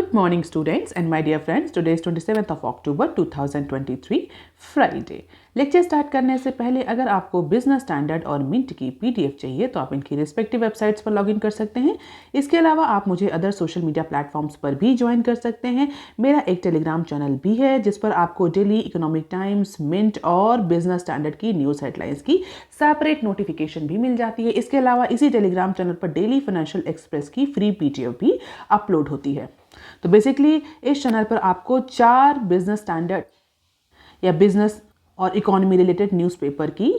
Good morning students and my dear friends. Today is 27th of October 2023 Friday. Lecture start करने से पहले अगर आपको बिजनेस स्टैंडर्ड और मिंट की पीडीएफ चाहिए तो आप इनकी रिस्पेक्टिव वेबसाइट्स पर लॉगिन कर सकते हैं। इसके अलावा आप मुझे अदर सोशल मीडिया प्लेटफॉर्म्स पर भी ज्वाइन कर सकते हैं। मेरा एक टेलीग्राम चैनल भी है जिस पर आपको डेली इकोनॉमिक टाइम्स, मिंट और बिजनेस स्टैंडर्ड की न्यूज़ हेडलाइंस की सेपरेट नोटिफिकेशन भी मिल जाती है। इसके अलावा इसी टेलीग्राम चैनल पर डेली फाइनेंशियल एक्सप्रेस की फ्री पीडीएफ भी अपलोड होती है। तो बेसिकली इस चैनल पर आपको 4 बिजनेस स्टैंडर्ड या बिजनेस और इकोनॉमी रिलेटेड न्यूज़पेपर की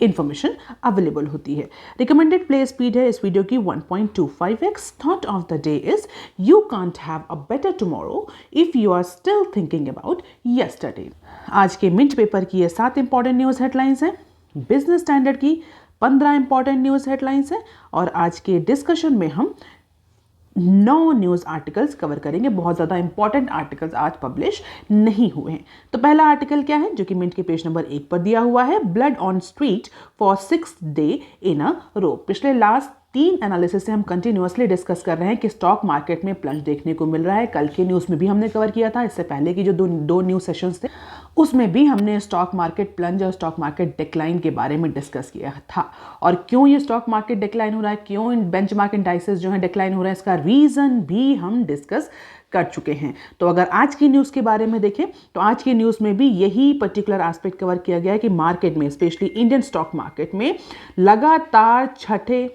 इंफॉर्मेशन अवेलेबल होती है। रिकमेंडेड प्ले स्पीड है इस वीडियो की 1.25x। Thought of the day is you can't have a better tomorrow if you are still thinking about yesterday. आज के मिंट पेपर की ये 7 इंपॉर्टेंट न्यूज़ हेडलाइंस हैं, बिजनेस स्टैंडर्ड की 15 इंपॉर्टेंट न्यूज़ हेडलाइंस हैं और आज के डिस्कशन में हम 9 न्यूज़ आर्टिकल्स कवर करेंगे। बहुत ज़्यादा इंपॉर्टेंट आर्टिकल्स आज पब्लिश नहीं हुए हैं। तो पहला आर्टिकल क्या है जो कि मिंट के पेज नंबर 1 पर दिया हुआ है, blood on street for 6th day in a row. पिछले लास्ट 3 एनालिसिस से हम कंटिन्यूअसली डिस्कस कर रहे हैं कि स्टॉक मार्केट में प्लंज देखने को मिल रहा है। कल के न्यूज़ में भी हमने कवर किया था, इससे पहले की जो दो न्यूज़ सेशंस थे उसमें भी हमने स्टॉक मार्केट प्लंज और स्टॉक मार्केट डिक्लाइन के बारे में डिस्कस किया था। और क्यों ये स्टॉक मार्केट डिक्लाइन हो रहा है, क्यों इन बेंचमार्क इंडाइसेस जो है डिक्लाइन हो रहा है, इसका रीज़न भी हम डिस्कस कर चुके हैं। तो अगर आज की न्यूज़ के बारे में देखें तो आज की न्यूज़ में भी यही पर्टिकुलर एस्पेक्ट कवर किया गया है कि मार्केट में, स्पेशली इंडियन स्टॉक मार्केट में लगातार छठे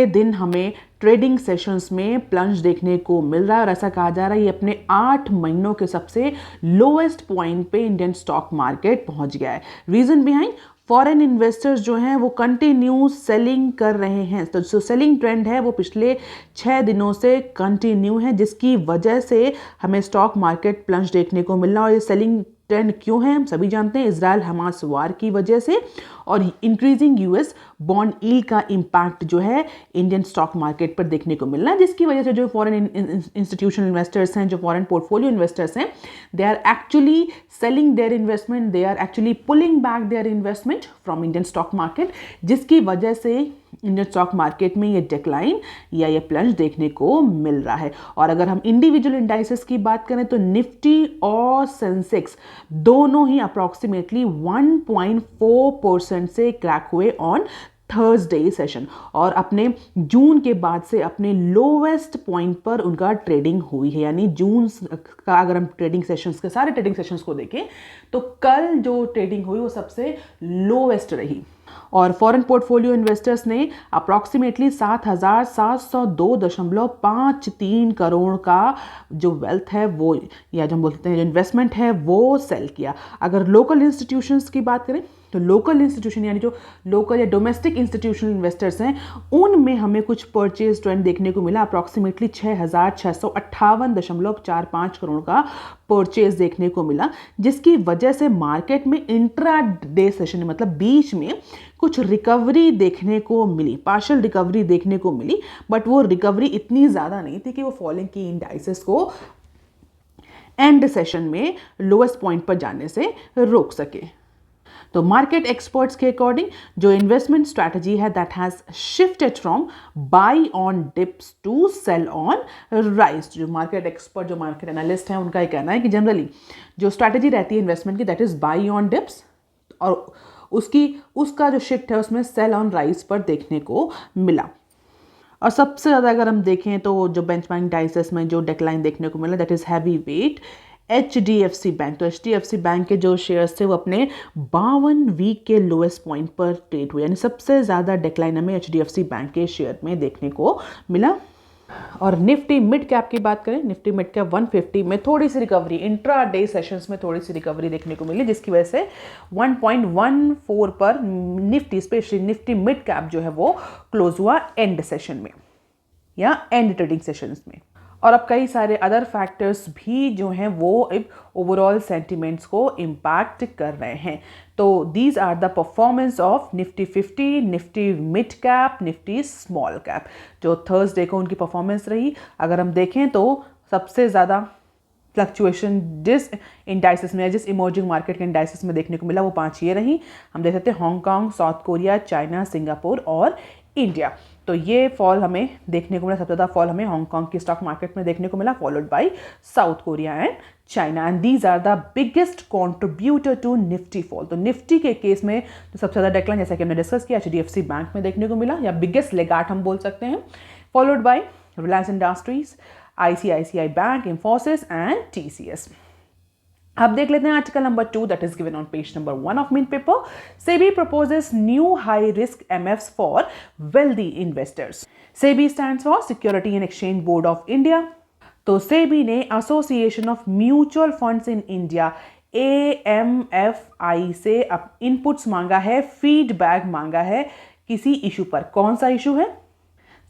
दिन हमें ट्रेडिंग सेशंस में प्लंज देखने को मिल रहा है और ऐसा कहा जा रहा है ये अपने 8 महीनों के सबसे लोएस्ट पॉइंट पे इंडियन स्टॉक मार्केट पहुंच गया है। रीज़न बिहाइंड, फॉरेन इन्वेस्टर्स जो हैं वो कंटिन्यू सेलिंग कर रहे हैं। तो जो सेलिंग ट्रेंड है वो पिछले 6 दिनों से कंटिन्यू है, जिसकी वजह से हमें स्टॉक मार्केट प्लंज देखने को मिल रहा है। और ये सेलिंग ट्रेंड क्यों है हम सभी जानते हैं, इजराइल हमास वार की वजह से और इंक्रीजिंग यूएस बॉन्ड यील्ड का इम्पैक्ट जो है इंडियन स्टॉक मार्केट पर देखने को मिल रहा है, जिसकी वजह से जो फॉरेन इंस्टीट्यूशनल इन्वेस्टर्स हैं, जो फॉरेन पोर्टफोलियो इन्वेस्टर्स हैं, they are actually selling their investment, they are actually pulling back their investment from Indian stock market, जिसकी वजह से इंडियन स्टॉक मार्केट में ये डिक्लाइन या ये प्लंज देखने को मिल रहा है। और अगर हम इंडिविजुअल इंडाइसेस की बात करें तो निफ्टी और सेंसेक्स दोनों ही अप्रॉक्सीमेटली 1.4% से क्रैक हुए ऑन थर्सडे सेशन और अपने जून के बाद से अपने लोवेस्ट पॉइंट पर उनका ट्रेडिंग हुई है। यानी जून का अगर हम ट्रेडिंग सेशंस के सारे ट्रेडिंग सेशंस को देखें तो कल जो ट्रेडिंग हुई वो सबसे लोवेस्ट रही। और फॉरेन पोर्टफोलियो इन्वेस्टर्स ने अप्रॉक्सीमेटली 7,702.53 करोड़ का जो वेल्थ है वो, या जो हम बोलते हैं जो इन्वेस्टमेंट है वो सेल किया। अगर लोकल इंस्टीट्यूशंस की बात करें तो लोकल इंस्टीट्यूशन यानी जो लोकल या डोमेस्टिक इंस्टीट्यूशनल इन्वेस्टर्स हैं उनमें हमें कुछ परचेज ट्रेंड देखने को मिला। अप्रॉक्सीमेटली 6,658.45 करोड़ का परचेज देखने को मिला, जिसकी वजह से मार्केट में इंट्रा डे सेशन मतलब बीच में कुछ रिकवरी देखने को मिली, पार्शियल रिकवरी देखने को मिली, बट वो रिकवरी इतनी ज़्यादा नहीं थी कि वो फॉलिंग की इंडाइसेस को एंड सेशन में लोएस्ट पॉइंट पर जाने से रोक सके। तो मार्केट एक्सपर्ट्स के अकॉर्डिंग जो इन्वेस्टमेंट स्ट्रैटेजी है that has shifted from buy on dips to sell on rise. जो मार्केट एक्सपर्ट, जो मार्केट एनालिस्ट हैं, उनका ये कहना है कि जनरली जो स्ट्रैटेजी रहती है इन्वेस्टमेंट की that is by on dips और उसका जो शिफ्ट है उसमें सेल ऑन राइज पर देखने को मिला। और सबसे ज़्यादा अगर हम देखें तो जो बेंचमार्क इंडाइसेस में जो डिक्लाइन देखने को मिला that is heavy weight HDFC bank. तो HDFC बैंक के जो शेयर्स थे वो अपने 52 वीक के लोएस्ट पॉइंट पर ट्रेड हुए, यानी सबसे ज़्यादा डिक्लाइन हमें HDFC बैंक के शेयर में देखने को मिला। और निफ्टी मिड कैप की बात करें, निफ्टी मिड कैप 150 में थोड़ी सी रिकवरी, इंट्रा डे सेशंस में थोड़ी सी रिकवरी देखने को मिली, जिसकी वजह से 1.14 पर Nifty, specially Nifty mid cap जो है वो क्लोज हुआ एंड सेशन में या एंड ट्रेडिंग सेशंस में। और अब कई सारे अदर फैक्टर्स भी जो हैं वो ओवरऑल सेंटिमेंट्स को इम्पैक्ट कर रहे हैं। तो these are the performance of Nifty 50, Nifty mid cap, Nifty small cap, जो थर्सडे को उनकी परफॉर्मेंस रही। अगर हम देखें तो सबसे ज़्यादा फ्लक्चुएशन जिस इंडाइसेस में, जिस इमर्जिंग मार्केट के इंडाइसेस में देखने को मिला वो 5 ये रही। हम देख सकते हैं Hong Kong, south Korea, China, Singapore और इंडिया। तो ये फॉल हमें देखने को मिला, सबसे ज़्यादा फॉल हमें हांगकांग की स्टॉक मार्केट में देखने को मिला, followed by South Korea and China, and these are the biggest contributor to Nifty fall. तो निफ्टी के केस में तो सबसे ज़्यादा डेक्लाइन, जैसा कि हमने डिस्कस किया, HDFC बैंक में देखने को मिला, या बिगेस्ट लेगार्ड हम बोल सकते हैं, followed by Reliance Industries, ICICI bank, Infosys and TCS। अब देख लेते हैं article number 2 that is given on page number 1 of Mint paper. SEBI proposes new high risk MFs for wealthy investors. SEBI stands for security and exchange board of India. तो SEBI ने association of mutual funds in India AMFI से अब inputs मांगा है, feedback मांगा है किसी issue पर। कौन सा इशू है?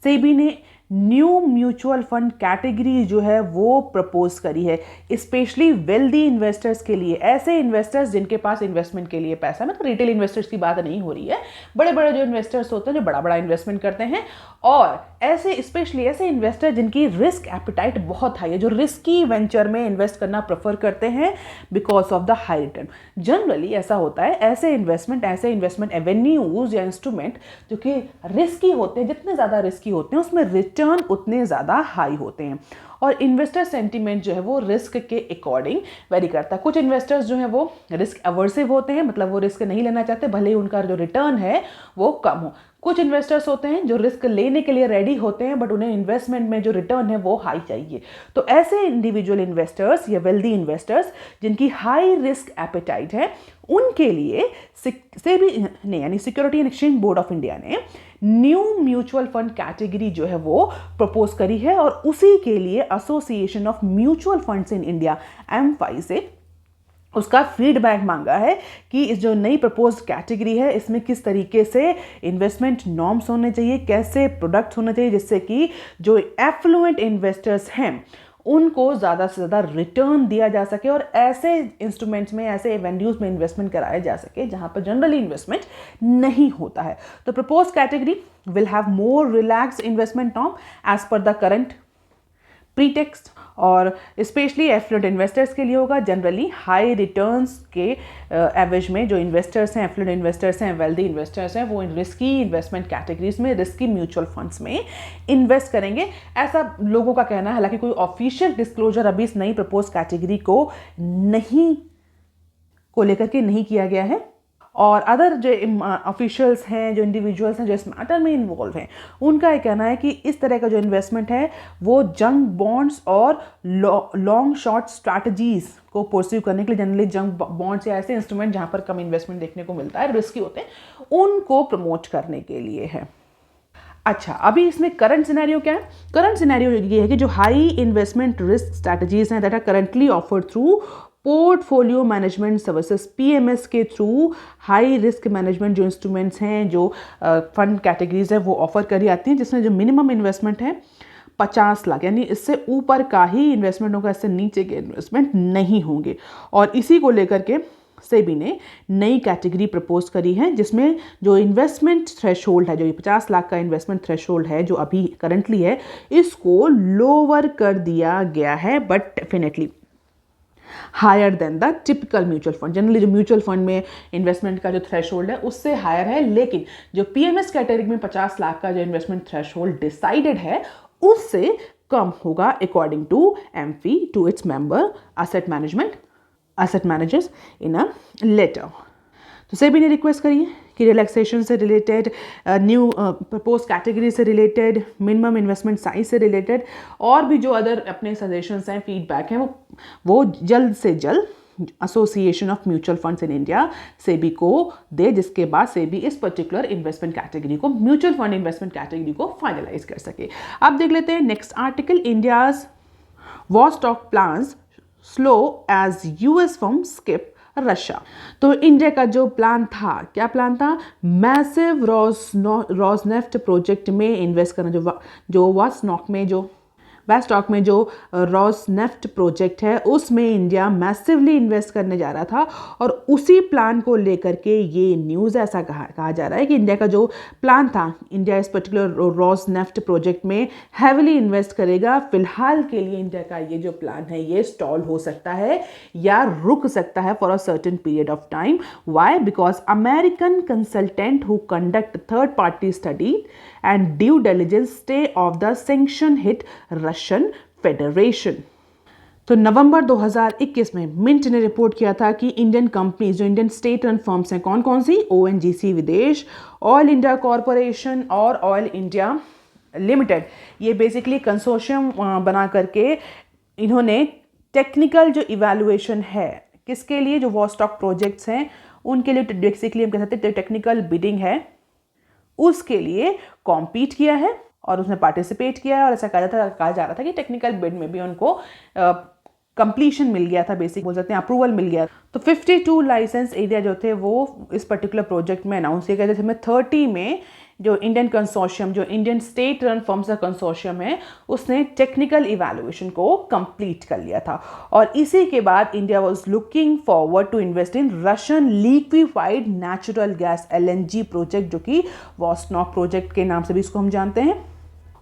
सेबी ने न्यू म्यूचुअल फंड कैटेगरी जो है वो प्रपोज करी है, स्पेशली वेल्दी इन्वेस्टर्स के लिए, ऐसे इन्वेस्टर्स जिनके पास इन्वेस्टमेंट के लिए पैसा, मतलब रिटेल इन्वेस्टर्स की बात नहीं हो रही है, बड़े बड़े जो इन्वेस्टर्स होते हैं जो बड़ा बड़ा इन्वेस्टमेंट करते हैं, और ऐसे स्पेशली ऐसे इन्वेस्टर जिनकी रिस्क एपिटाइट बहुत हाई है, जो रिस्की वेंचर में इन्वेस्ट करना प्रेफर करते हैं because of the high return. Generally ऐसा होता है, ऐसे इन्वेस्टमेंट एवेन्यूज या इंस्ट्रूमेंट जो कि रिस्की होते हैं, जितने ज़्यादा रिस्की होते हैं उसमें रिटर्न उतने ज़्यादा हाई होते हैं, और इन्वेस्टर सेंटीमेंट जो है वो रिस्क के अकॉर्डिंग वेरी करता है। कुछ इन्वेस्टर्स जो है वो रिस्क अवर्सिव होते हैं, मतलब वो रिस्क नहीं लेना चाहते भले ही उनका जो रिटर्न है वो कम हो। कुछ इन्वेस्टर्स होते हैं जो रिस्क लेने के लिए रेडी होते हैं बट उन्हें इन्वेस्टमेंट में जो रिटर्न है वो हाई चाहिए। तो ऐसे इंडिविजुअल इन्वेस्टर्स या वेल्दी इन्वेस्टर्स जिनकी हाई रिस्क एपेटाइट है, उनके लिए सेबी ने यानी security and exchange board of India ने न्यू म्यूचुअल फंड कैटेगरी जो है वो प्रपोज करी है, और उसी के लिए association of mutual funds in India AMFI से उसका फीडबैक मांगा है कि इस जो नई प्रपोज कैटेगरी है इसमें किस तरीके से इन्वेस्टमेंट नॉर्म्स होने चाहिए, कैसे प्रोडक्ट्स होने चाहिए, जिससे कि जो एफ्लुएंट इन्वेस्टर्स हैं उनको ज़्यादा से ज़्यादा रिटर्न दिया जा सके, और ऐसे इंस्ट्रूमेंट्स में, ऐसे वेन्यूज में इन्वेस्टमेंट कराया जा सके जहाँ पर जनरली इन्वेस्टमेंट नहीं होता है। तो propose category will have more relax investment norm as per the current pretext, और स्पेशली एफ्लुएंट इन्वेस्टर्स के लिए होगा। जनरली हाई रिटर्न्स के एवरेज में जो इन्वेस्टर्स हैं, एफ्लुएंट इन्वेस्टर्स हैं, वेल्दी इन्वेस्टर्स हैं, वो रिस्की इन्वेस्टमेंट कैटेगरीज में, रिस्की म्यूचुअल फंड्स में इन्वेस्ट करेंगे, ऐसा लोगों का कहना है। हालांकि कोई ऑफिशियल डिस्क्लोजर अभी इस नई प्रपोज कैटेगरी को लेकर के नहीं किया गया है, और अदर जो ऑफिशियल्स हैं, जो इंडिविजुअल्स हैं जो इस मैटर में इन्वॉल्व हैं, उनका ये कहना है कि इस तरह का जो इन्वेस्टमेंट है वो जंग बॉन्ड्स और लॉन्ग शॉर्ट स्ट्रैटेजीज को परस्यू करने के लिए, जनरली जंग बॉन्ड्स या ऐसे इंस्ट्रूमेंट जहां पर कम इन्वेस्टमेंट देखने को मिलता है, रिस्की होते हैं, उनको प्रमोट करने के लिए है। अच्छा, अभी इसमें करंट सिनेरियो क्या है? करंट सिनेरियो ये है कि जो हाई इन्वेस्टमेंट रिस्क स्ट्रैटेजीज हैं that are currently offered through portfolio management services PMS के थ्रू, हाई रिस्क मैनेजमेंट जो इंस्ट्रूमेंट्स हैं, जो फंड कैटेगरीज है वो ऑफर करी आती हैं, जिसमें जो मिनिमम इन्वेस्टमेंट है 50 लाख, यानी इससे ऊपर का ही इन्वेस्टमेंट होगा, इससे नीचे के इन्वेस्टमेंट नहीं होंगे। और इसी को लेकर के सेबी ने नई कैटेगरी प्रपोज करी है, जिसमें जो इन्वेस्टमेंट थ्रेशोल्ड है, जो ये 50 लाख का इन्वेस्टमेंट थ्रेशोल्ड है जो अभी करंटली है, इसको लोअर कर दिया गया है, but definitely higher than the typical mutual fund. Generally जो म्यूचुअल फंड में इन्वेस्टमेंट का जो थ्रेशोल्ड है उससे हायर है, लेकिन जो PMS कैटेगरी में 50 लाख का जो इन्वेस्टमेंट थ्रेशोल्ड डिसाइडेड है उससे कम होगा according to AMFI to its member asset managers in a letter। तो सेबी ने रिक्वेस्ट करी है कि रिलैक्सेशन से रिलेटेड, न्यू प्रपोज कैटेगरी से रिलेटेड, मिनिमम इन्वेस्टमेंट साइज से रिलेटेड और भी जो अदर अपने सजेशंस हैं, फीडबैक हैं, वो जल्द से जल्द association of mutual funds in India SEBI को दे, जिसके बाद सेबी इस पर्टिकुलर इन्वेस्टमेंट कैटेगरी को, म्यूचुअल फंड इन्वेस्टमेंट कैटेगरी को फाइनलाइज कर सके। अब देख लेते हैं next article, India's Vostok plans slow as US firm skip Russia. तो इंडिया का जो प्लान था, क्या प्लान था? मैसिव रोजनेफ्ट प्रोजेक्ट में इन्वेस्ट करना, जो वेस्टॉक में जो रोजनेफ्ट प्रोजेक्ट है उसमें इंडिया मैसिवली इन्वेस्ट करने जा रहा था, और उसी प्लान को लेकर के ये न्यूज़ ऐसा कहा जा रहा है कि इंडिया का जो प्लान था, इंडिया इस पर्टिकुलर रोजनेफ्ट प्रोजेक्ट में हैविली इन्वेस्ट करेगा। फिलहाल के लिए इंडिया का ये जो प्लान है ये स्टॉल हो सकता है या रुक सकता है for a certain period of time. Why? Because American consultant who conduct third party study and due diligence stay off the sanction hit Russian federation. तो नवंबर 2021 में मिंट ने रिपोर्ट किया था कि इंडियन कंपनीज जो इंडियन स्टेट रन फर्म्स हैं कौन कौन सी, ओएनजीसी विदेश, ऑयल इंडिया कॉरपोरेशन और ऑयल इंडिया लिमिटेड, ये बेसिकली कंसोर्शियम बना करके इन्होंने टेक्निकल जो इवैल्यूएशन है किसके लिए, जो वॉस्टॉक प्रोजेक्ट्स हैं उनके लिए बेसिकली हम कह सकते हैं टेक्निकल बिडिंग है उसके लिए कॉम्पीट किया है और उसमें पार्टिसिपेट किया है। और ऐसा कहा जा रहा था कि टेक्निकल बिड में भी उनको कंप्लीशन मिल गया था, बेसिक बोल सकते हैं अप्रूवल मिल गया। तो 52 लाइसेंस एरिया जो थे वो इस पर्टिकुलर प्रोजेक्ट में अनाउंस किए गए थे, जिसमें 30 में जो इंडियन कंसोर्शियम, जो इंडियन स्टेट रन फर्म्स का कंसोर्शियम है, उसने टेक्निकल इवैल्यूएशन को कंप्लीट कर लिया था। और इसी के बाद India was looking forward to invest in Russian liquefied natural gas LNG project, जो कि वॉस्टॉक प्रोजेक्ट के नाम से भी इसको हम जानते हैं।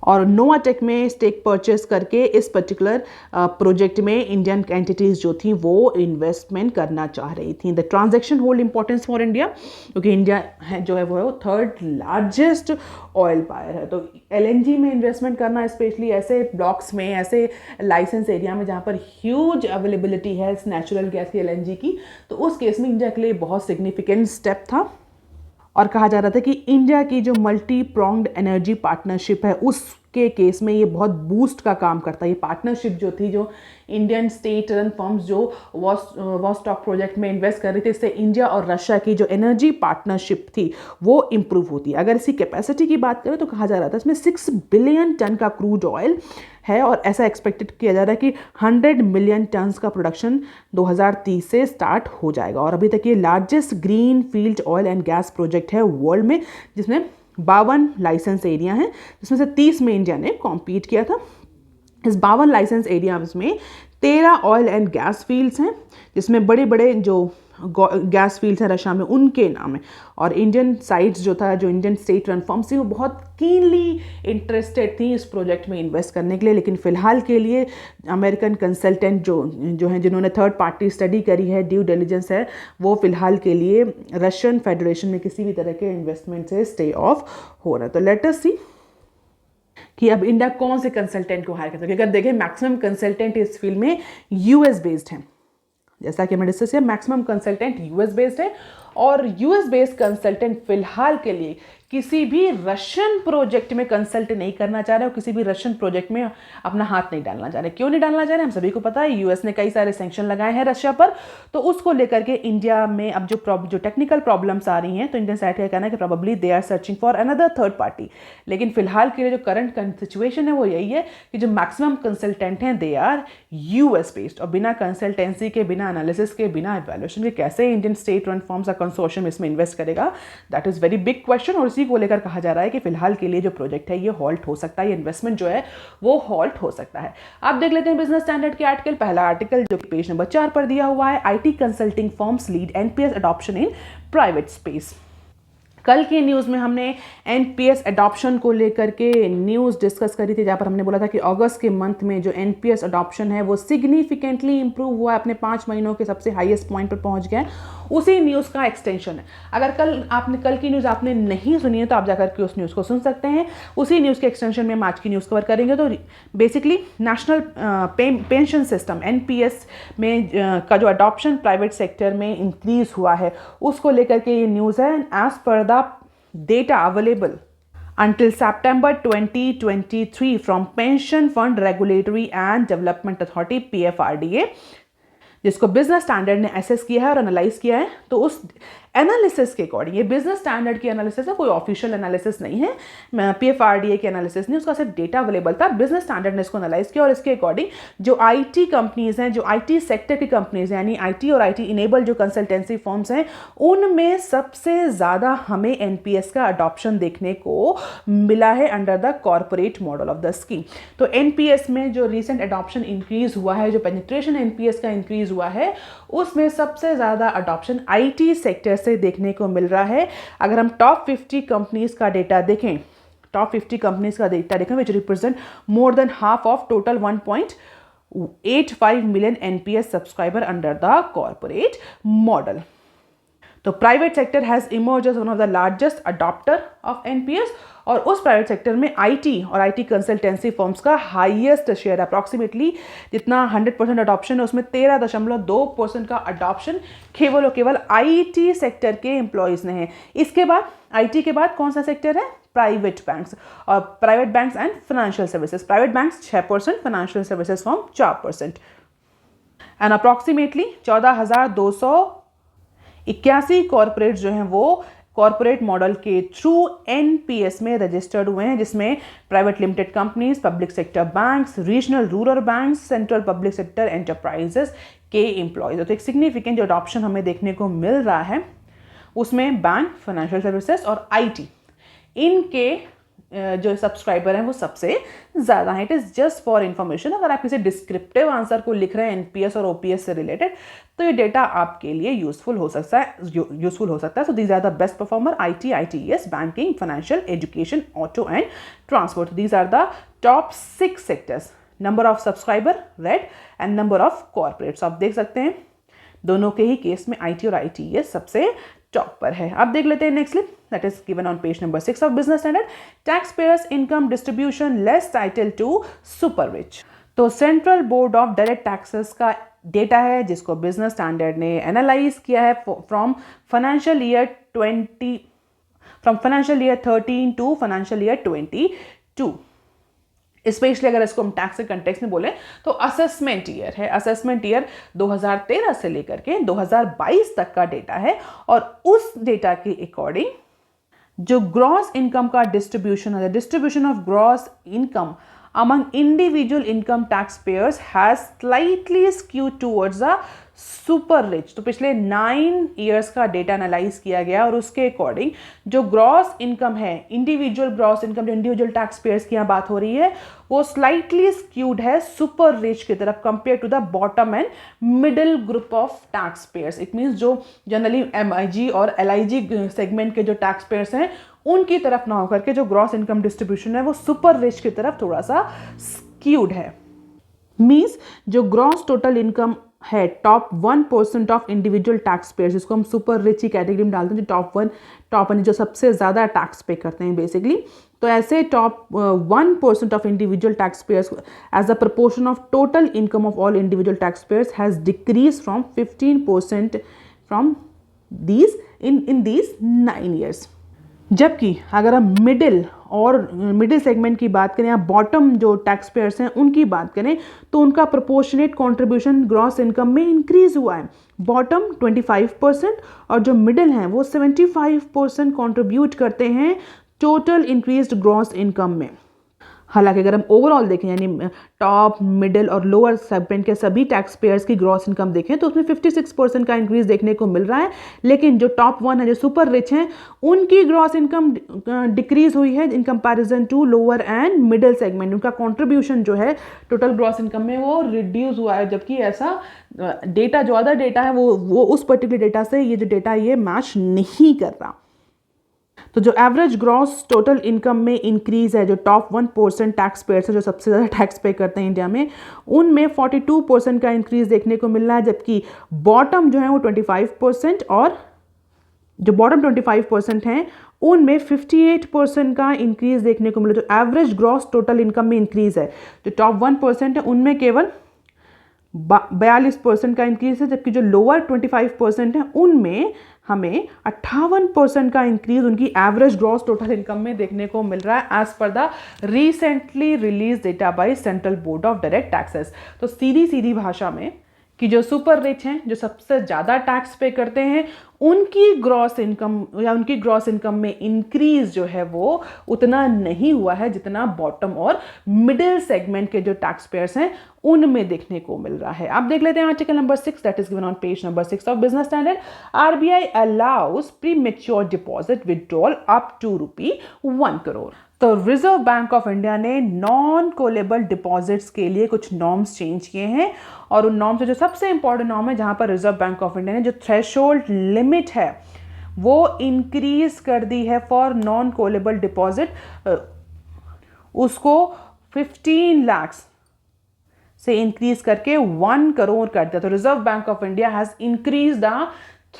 और नोवाटेक में स्टेक परचेस करके इस पर्टिकुलर प्रोजेक्ट में इंडियन एंटिटीज जो थी वो इन्वेस्टमेंट करना चाह रही थी। The transaction hold importance for India, क्योंकि इंडिया है जो है वो थर्ड लार्जेस्ट ऑयल बायर है। तो एलएनजी में इन्वेस्टमेंट करना, स्पेशली ऐसे ब्लॉक्स में, ऐसे लाइसेंस एरिया में जहाँ पर ह्यूज अवेलेबिलिटी है इस नेचुरल गैस की, एलएनजी की, तो उस केस में इंडिया के लिए बहुत सिग्निफिकेंट स्टेप था। और कहा जा रहा था कि इंडिया की जो मल्टी प्रोंग्ड एनर्जी पार्टनरशिप है उसके केस में ये बहुत बूस्ट का काम करता है। ये पार्टनरशिप जो थी, जो इंडियन स्टेट रन फर्म्स जो वॉस्टॉक प्रोजेक्ट में इन्वेस्ट कर रही थी, इससे इंडिया और रशिया की जो एनर्जी पार्टनरशिप थी वो इम्प्रूव होती है। अगर इसकी कैपेसिटी की बात करें तो कहा जा रहा था इसमें 6 बिलियन टन का क्रूड ऑयल है और ऐसा एक्सपेक्टेड किया जा रहा है कि 100 मिलियन टन्स का प्रोडक्शन 2030 से स्टार्ट हो जाएगा। और अभी तक ये largest green field oil and gas project है वर्ल्ड में, जिसमें 52 लाइसेंस एरिया हैं, जिसमें से 30 में इंडिया ने कॉम्पीट किया था। इस 52 लाइसेंस एरिया में 13 ऑयल एंड गैस फील्ड्स हैं, जिसमें बड़े बड़े जो गैस फील्ड्स हैं रशिया में उनके नाम है। और इंडियन साइट्स जो था, जो इंडियन स्टेट रन फर्म्स थी, वो बहुत कीनली इंटरेस्टेड थी इस प्रोजेक्ट में इन्वेस्ट करने के लिए। लेकिन फिलहाल के लिए अमेरिकन कंसल्टेंट जो हैं, जिन्होंने थर्ड पार्टी स्टडी करी है, ड्यू डिलिजेंस है, वो फिलहाल के लिए रशियन फेडरेशन में किसी भी तरह के इन्वेस्टमेंट से स्टे ऑफ हो रहा है। तो लेट अस सी कि अब इंडिया कौन से कंसल्टेंट को हायर करता है। अगर देखें मैक्सिमम कंसल्टेंट इस फील्ड में यूएस बेस्ड हैं, जैसा कि हमने डिस्कस किया मैक्सिमम कंसल्टेंट यूएस बेस्ड है। और यूएस बेस्ड कंसल्टेंट फिलहाल के लिए किसी भी रशियन प्रोजेक्ट में कंसल्ट नहीं करना चाह रहे हो, किसी भी रशियन प्रोजेक्ट में अपना हाथ नहीं डालना चाह रहे। क्यों नहीं डालना चाह रहे, हम सभी को पता है, यूएस ने कई सारे सैंक्शन लगाए हैं रशिया पर। तो उसको लेकर के इंडिया में अब जो टेक्निकल प्रॉब्लम्स आ रही हैं, तो इंडियन साइड का कहना है कि probably they are searching for another third party. लेकिन फिलहाल के लिए जो करंट सिचुएशन है वो यही है कि जो मैक्सिमम कंसल्टेंट हैं दे आर यूएस बेस्ड। और बिना कंसल्टेंसी के, बिना एनालिसिस के, बिना इवैल्यूएशन के कैसे इंडियन स्टेट रन फर्म्स का कंसोर्शियम इसमें इन्वेस्ट करेगा, that is very big question. और इसी को लेकर कहा जा रहा है कि फिलहाल के लिए जो प्रोजेक्ट है ये हॉल्ट हो सकता है, ये इन्वेस्टमेंट जो है वो हॉल्ट हो सकता है। आप देख लेते हैं बिजनेस स्टैंडर्ड के आर्टिकल, पहला आर्टिकल जो कि पेज नंबर 4 पर दिया हुआ है, IT consulting firms lead NPS adoption in private space. कल की न्यूज़ में हमने एनपीएस अडॉप्शन को लेकर के न्यूज़ डिस्कस करी थी, जहाँ पर हमने बोला था कि अगस्त के मंथ में जो एनपीएस अडॉप्शन है वो सिग्निफिकेंटली इंप्रूव हुआ है, अपने 5 महीनों के सबसे हाईएस्ट पॉइंट पर पहुंच गया है। उसी न्यूज़ का एक्सटेंशन है। अगर कल की न्यूज़ आपने नहीं सुनी है तो आप जाकर के उस न्यूज़ को सुन सकते हैं। उसी न्यूज़ के एक्सटेंशन में हम आज की न्यूज़ कवर करेंगे। तो basically national pension system NPS में का जो अडॉप्शन प्राइवेट सेक्टर में इंक्रीज हुआ है उसको लेकर के ये न्यूज़ है। As per the data available until September 2023 from Pension Fund Regulatory and Development Authority PFRDA, जिसको बिजनेस स्टैंडर्ड ने एसेस किया है और एनालाइज किया है। तो उस एनालिसिस के अकॉर्डिंग, ये बिजनेस स्टैंडर्ड की एनालिसिस है, कोई ऑफिशियल एनालिसिस नहीं है, पीएफआरडीए की एनालिसिस नहीं, उसका सिर्फ डेटा अवेलेबल था। बिजनेस स्टैंडर्ड ने इसको एनालाइज किया और इसके अकॉर्डिंग जो आईटी कंपनीज हैं, जो आईटी सेक्टर की कंपनीज हैं, यानी आईटी और आईटी इनेबल जो कंसल्टेंसी फर्म्स हैं, उनमें सबसे ज़्यादा हमें एनपीएस का अडॉप्शन देखने को मिला है under the corporate model of the scheme. तो एनपीएस में जो रिसेंट अडॉप्शन इंक्रीज हुआ है, जो पेनिट्रेशन एनपीएस का इंक्रीज हुआ है, उसमें सबसे ज़्यादा अडॉप्शन आईटी सेक्टर से देखने को मिल रहा है। अगर हम टॉप 50 कंपनीज का डेटा देखें, टॉप 50 कंपनीज का डेटा देखें which represent more than half of total 1.85 million NPS subscriber under the corporate model. तो private sector has emerge as one of the largest adopter of NPS, और उस private sector में IT और IT consultancy firms का highest share, approximately जितना 100% adoption है उसमें 13.2% का अडॉप्शन केवल और केवल आईटी सेक्टर के एम्प्लॉयज़ ने है। इसके बाद आईटी के बाद कौन सा सेक्टर है? प्राइवेट बैंक्स, और private banks and financial services. Private banks 6%, financial services firm 4%, and approximately 14,281 corporate जो हैं वो कॉरपोरेट मॉडल के थ्रू एनपीएस में रजिस्टर्ड हुए हैं, जिसमें private limited companies, public sector banks, regional rural banks, central public sector enterprises के employees. तो एक सिग्निफिकेंट जो अडॉप्शन हमें देखने को मिल रहा है उसमें बैंक, फाइनेंशियल सर्विसेज और आईटी, इनके जो सब्सक्राइबर हैं वो सबसे ज़्यादा हैं। It is just for information. अगर आप किसी डिस्क्रिप्टिव आंसर को लिख रहे हैं एनपीएस और ओपीएस से रिलेटेड, तो ये डेटा आपके लिए यूजफुल हो सकता है। So these are the best performer: IT, ITS, banking, financial, education, auto and transport. These are the top 6 sectors. Number of subscriber read and number of corporates आप देख सकते हैं, दोनों के ही केस में आईटी और आईटीएस सबसे टॉप पर है। अब देख लेते हैं next slip, that is given on page number 6 of Business Standard. Tax payers income distribution less title to super rich. तो central board of direct taxes का डेटा है जिसको बिजनेस स्टैंडर्ड ने एनालाइज किया है from financial year 13 to financial year 22। Specially अगर इसको हम टैक्स के कंटेक्स्ट में बोले तो असेसमेंट ईयर है। असेसमेंट ईयर 2013 से लेकर के 2022 तक का डेटा है, और उस डेटा के अकॉर्डिंग जो ग्रॉस इनकम का डिस्ट्रीब्यूशन है, distribution of gross income among individual income taxpayers has slightly skewed towards the super rich। तो पिछले 9 ईयर्स का डेटा एनालाइज किया गया और उसके अकॉर्डिंग जो ग्रॉस इनकम है, इंडिविजुअल ग्रॉस इनकम, जो इंडिविजुअल टैक्स पेयर्स की यहाँ बात हो रही है, वो स्लाइटली स्क्यूड है सुपर रिच की तरफ compare to the bottom and middle group of tax payers. It means जो जनरली एमआईजी और एलआईजी सेगमेंट के जो टैक्स पेयर्स हैं उनकी तरफ ना होकर के जो ग्रॉस इनकम डिस्ट्रीब्यूशन है वो सुपर रिच की तरफ थोड़ा सा स्क्यूड है। मीन्स जो ग्रॉस टोटल इनकम है top 1% of individual tax pairs, जिसको हम सुपर रिच की कैटेगरी में डालते हैं, जो टॉप जो सबसे ज़्यादा टैक्स पे करते हैं बेसिकली, तो ऐसे top 1% of individual tax payers as a proportion of total income of all individual tax payers has decrease from 15% from these in these 9 years. जबकि अगर हम मिडिल सेगमेंट की बात करें या बॉटम जो टैक्स पेयर्स हैं उनकी बात करें तो उनका प्रोपोर्शनेट कंट्रीब्यूशन ग्रॉस इनकम में इंक्रीज हुआ है। बॉटम 25% और जो मिडिल हैं वो 75% कंट्रीब्यूट करते हैं टोटल इंक्रीज्ड ग्रॉस इनकम में। हालांकि अगर हम ओवरऑल देखें यानी टॉप, मिडिल और लोअर सेगमेंट के सभी टैक्स पेयर्स की ग्रॉस इनकम देखें तो उसमें 56% का इंक्रीज देखने को मिल रहा है, लेकिन जो टॉप 1 है, जो सुपर रिच हैं, उनकी ग्रॉस इनकम डिक्रीज हुई है in comparison to lower and middle segment. उनका कंट्रीब्यूशन जो है टोटल ग्रॉस इनकम में वो रिड्यूस हुआ है, जबकि ऐसा डेटा जो अदर डेटा है वो उस पर्टिकुलर डेटा से ये जो डेटा ये मैच नहीं कर रहा। तो जो एवरेज ग्रॉस टोटल इनकम में इंक्रीज है, जो टॉप 1% टैक्स पेयर्स है, जो सबसे ज़्यादा टैक्स पे करते हैं इंडिया में, उनमें 42% का इंक्रीज देखने को मिल रहा है, जबकि बॉटम जो है वो 25% और जो बॉटम 25% हैं उनमें 58% का इंक्रीज देखने को मिला। जो एवरेज ग्रॉस टोटल इनकम में इंक्रीज है, जो टॉप 1% है उनमें केवल 42% का इंक्रीज है, जबकि जो लोअर 25% है उनमें हमें 58% का इंक्रीज उनकी एवरेज ग्रॉस टोटल इनकम में देखने को मिल रहा है as per the recently release data by central board of direct taxes. तो सीधी भाषा में कि जो सुपर रिच हैं, जो सबसे ज़्यादा टैक्स पे करते हैं, उनकी ग्रॉस इनकम में इंक्रीज जो है वो उतना नहीं हुआ है जितना बॉटम और मिडिल सेगमेंट के जो टैक्स पेयर्स हैं उनमें देखने को मिल रहा है। अब देख लेते हैं article number 6 that is given on page number 6 of Business Standard. RBI allows premature deposit withdrawal up to ₹1 crore. तो रिजर्व बैंक ऑफ इंडिया ने नॉन कॉलेबल डिपॉजिट्स के लिए कुछ नॉर्म्स चेंज किए हैं, और उन नॉर्म्स में जो सबसे इंपॉर्टेंट नॉर्म है जहां पर रिजर्व बैंक ऑफ इंडिया ने जो थ्रेशोल्ड लिमिट है वो इंक्रीज कर दी है फॉर नॉन कॉलेबल डिपॉजिट, उसको 15 लाख से इंक्रीज करके 1 करोड़ कर दिया। तो Reserve Bank of India has increase the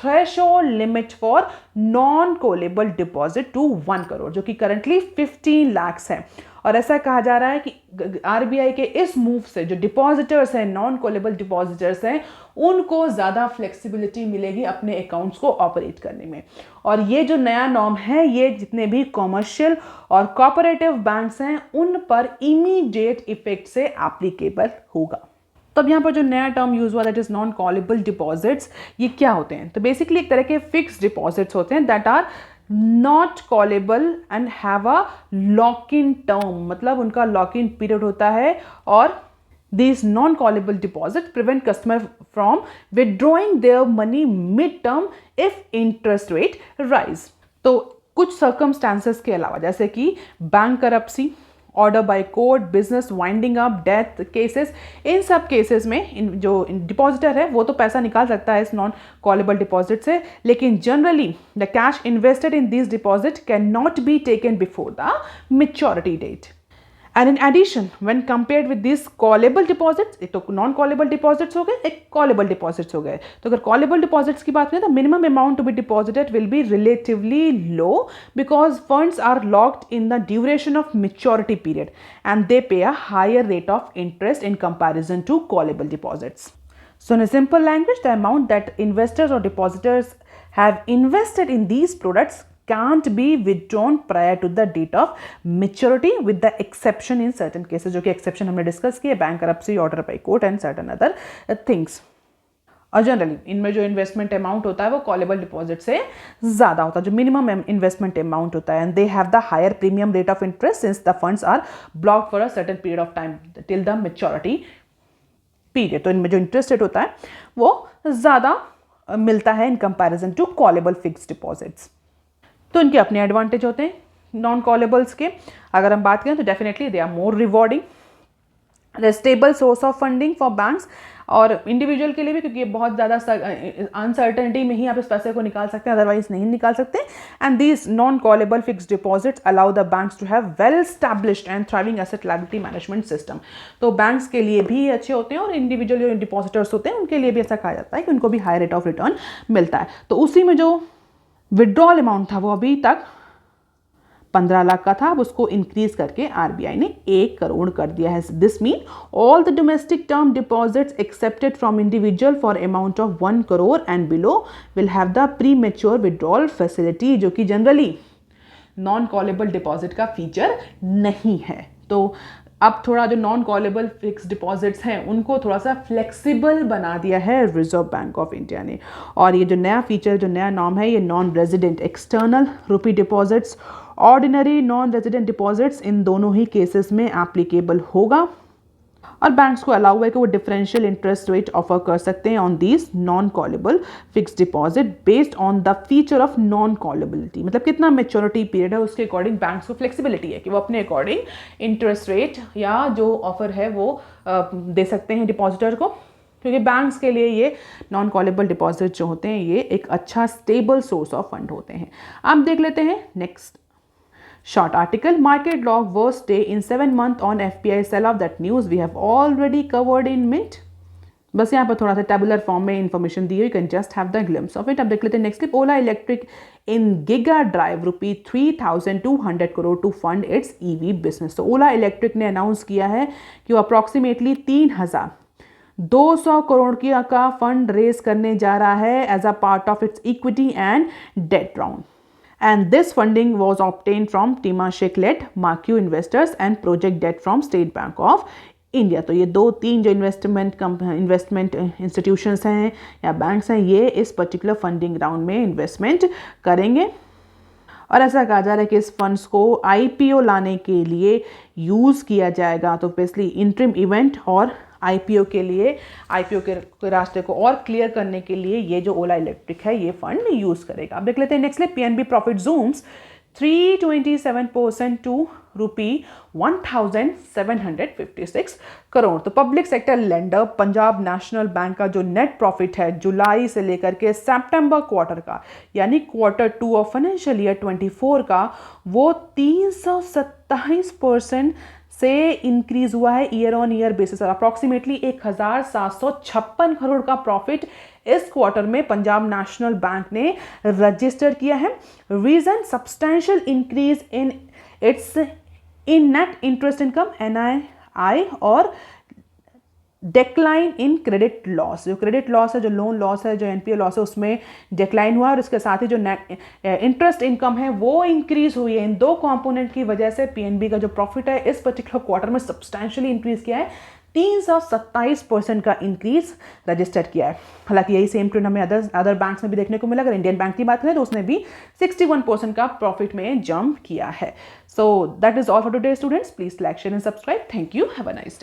threshold limit for non callable deposit to 1 crore, जो कि करंटली 15 लाख है। और ऐसा कहा जा रहा है कि आरबीआई के इस मूव से जो डिपॉजिटर्स हैं, नॉन कॉलेबल डिपॉजिटर्स हैं, उनको ज़्यादा फ्लेक्सिबिलिटी मिलेगी अपने अकाउंट्स को ऑपरेट करने में। और ये जो नया नॉर्म है, ये जितने भी कॉमर्शियल और कॉर्पोरेटिव बैंक्स हैं उन पर इमीडिएट इफेक्ट से एप्लीकेबल होगा। तो अब यहाँ पर जो नया टर्म यूज हुआ, that is non callable deposits, ये क्या होते हैं? तो बेसिकली एक तरह के फिक्स डिपॉजिट्स होते हैं that are not callable and have a lock in term, मतलब उनका लॉक इन पीरियड होता है। और these non-callable deposits prevent customer from withdrawing their money mid-term if interest rate rise। तो कुछ circumstances के अलावा, जैसे कि bankruptcy, order by court, business winding up, death cases, इन सब केसेस में जो डिपॉजिटर है वो तो पैसा निकाल सकता है इस नॉन कॉलेबल डिपॉजिट से, लेकिन generally the cash invested in this deposit can not be taken before the maturity date. And in addition when compared with this callable deposits, एक तो नॉन कॉलेबल डिपॉजिट्स हो गए, एक कॉलेबल डिपॉजिट्स हो गए। तो अगर कॉलेबल डिपॉजिट्स की बात करें तो minimum amount to be deposited will be relatively low because funds are locked in the duration of maturity period and they pay a higher rate of interest in comparison to callable deposits. So in a simple language, the amount that investors or depositors have invested in these products can't be withdrawn prior to the date of maturity with the exception in certain cases, जो कि exception हमने discuss किए, bankruptcy, order by court and certain other things। और generally इनमें जो investment amount होता है वो कॉलेबल डिपॉजिट से ज़्यादा होता है, जो मिनिमम इन्वेस्टमेंट अमाउंट होता है, and they have the higher premium rate of interest since the funds are blocked for a certain period of time till the maturity period. तो इनमें जो इंटरेस्ट रेट होता है वो ज़्यादा मिलता है in comparison to callable fixed deposits. तो इनके अपने एडवांटेज होते हैं नॉन कॉलेबल्स के। अगर हम बात करें तो definitely they are more rewarding, the stable source of funding for banks, और इंडिविजुअल के लिए भी, क्योंकि ये बहुत ज़्यादा अनसर्टेनिटी में ही आप इस पैसे को निकाल सकते हैं, अदरवाइज नहीं निकाल सकते। And these non callable fixed deposits allow the banks to have well established and thriving asset liability management system. तो बैंक्स के लिए भी अच्छे होते हैं और इंडिविजुअल जो डिपॉजिटर्स होते हैं उनके लिए भी ऐसा कहा जाता है कि उनको भी हाई रेट ऑफ रिटर्न मिलता है। तो उसी में जो विड्रॉल अमाउंट था वो अभी तक 15 लाख का था, अब उसको इंक्रीज करके आरबीआई ने 1 करोड़ कर दिया है। This mean all the domestic term deposits accepted from individual for amount of 1 crore and below will have the pre mature withdrawal facility, जो कि जनरली नॉन कॉलेबल डिपॉजिट का फीचर नहीं है। तो अब थोड़ा जो नॉन कॉलेबल फिक्स डिपॉजिट्स हैं उनको थोड़ा सा फ्लेक्सिबल बना दिया है रिजर्व बैंक ऑफ इंडिया ने। और ये जो नया फीचर, जो नया नॉर्म है, ये non resident external rupee deposits, ordinary non resident deposits, इन दोनों ही केसेस में एप्लीकेबल होगा। और बैंक्स को अलाउ है कि वो डिफरेंशियल इंटरेस्ट रेट ऑफर कर सकते हैं on these non callable fix deposit based on the feature of non callability, मतलब कितना मेच्योरिटी पीरियड है उसके अकॉर्डिंग बैंक्स को फ्लेक्सिबिलिटी है कि वो अपने अकॉर्डिंग इंटरेस्ट रेट या जो ऑफर है वो दे सकते हैं डिपॉजिटर को, क्योंकि बैंक्स के लिए ये नॉन कॉलेबल डिपॉजिट जो होते हैं ये एक अच्छा स्टेबल सोर्स ऑफ फंड होते हैं। अब देख लेते हैं next short article, market log worst day in 7 months on FPI sell-off, that news we have already covered in Mint। बस यहाँ पर थोड़ा सा टेबुलर फॉर्म में इन्फॉर्मेशन दी हुई, you can just have the glimpse of it. अब देख लेते हैं next clip. Ola electric in giga drive ₹3,200 crore to fund its EV business. तो ओला इलेक्ट्रिक ने अनाउंस किया है कि वो अप्रॉक्सीमेटली 3,200 करोड़ की का फंड रेज करने जा रहा है as a part of its equity and debt round. And this funding was obtained from Temasek-led Marquee Investors and project debt from State Bank of India। तो ये 2-3 जो इन्वेस्टमेंट इंस्टीट्यूशंस हैं या बैंक्स हैं, ये इस पर्टिकुलर फंडिंग राउंड में investment करेंगे। और ऐसा कहा जा रहा है कि इस फंड्स को आईपीओ लाने के लिए यूज़ किया जाएगा। तो बेसिकली इंटरिम इवेंट और आईपीओ के लिए, आईपीओ के रास्ते को और क्लियर करने के लिए ये जो ओला इलेक्ट्रिक है ये फंड यूज़ करेगा। अब देख लेते हैं next, PNB profit zooms 327% to ₹1,756 crore. तो public sector lender Punjab national Bank का जो नेट प्रॉफिट है जुलाई से लेकर के सितंबर क्वार्टर का, यानी Q2 ऑफ फाइनेंशियल ईयर 24 का, वो 327% से इंक्रीज हुआ है year on year basis. Approximately 1756 crore का प्रॉफिट इस क्वार्टर में पंजाब नेशनल बैंक ने रजिस्टर किया है। Reason substantial increase in its in net interest income NII और डिक्लाइन इन क्रेडिट लॉस। जो क्रेडिट लॉस है, जो लोन लॉस है, जो NPA लॉस है, उसमें डिक्लाइन हुआ और इसके साथ ही जो नेट इंटरेस्ट इनकम है वो इंक्रीज हुई है। इन दो कंपोनेंट की वजह से PNB का जो प्रॉफिट है इस पर्टिकुलर क्वार्टर में सब्सटैंशियली इंक्रीज किया है। 327% का इंक्रीज रजिस्टर किया है। हालांकि यही सेम ट्रेंड हमें अदर बैंक्स में भी देखने को मिला। अगर इंडियन बैंक की बात करें तो उसने भी 61% का प्रॉफिट में जंप किया है। So that is all for today students. Please like share and subscribe. Thank you. Have a nice day.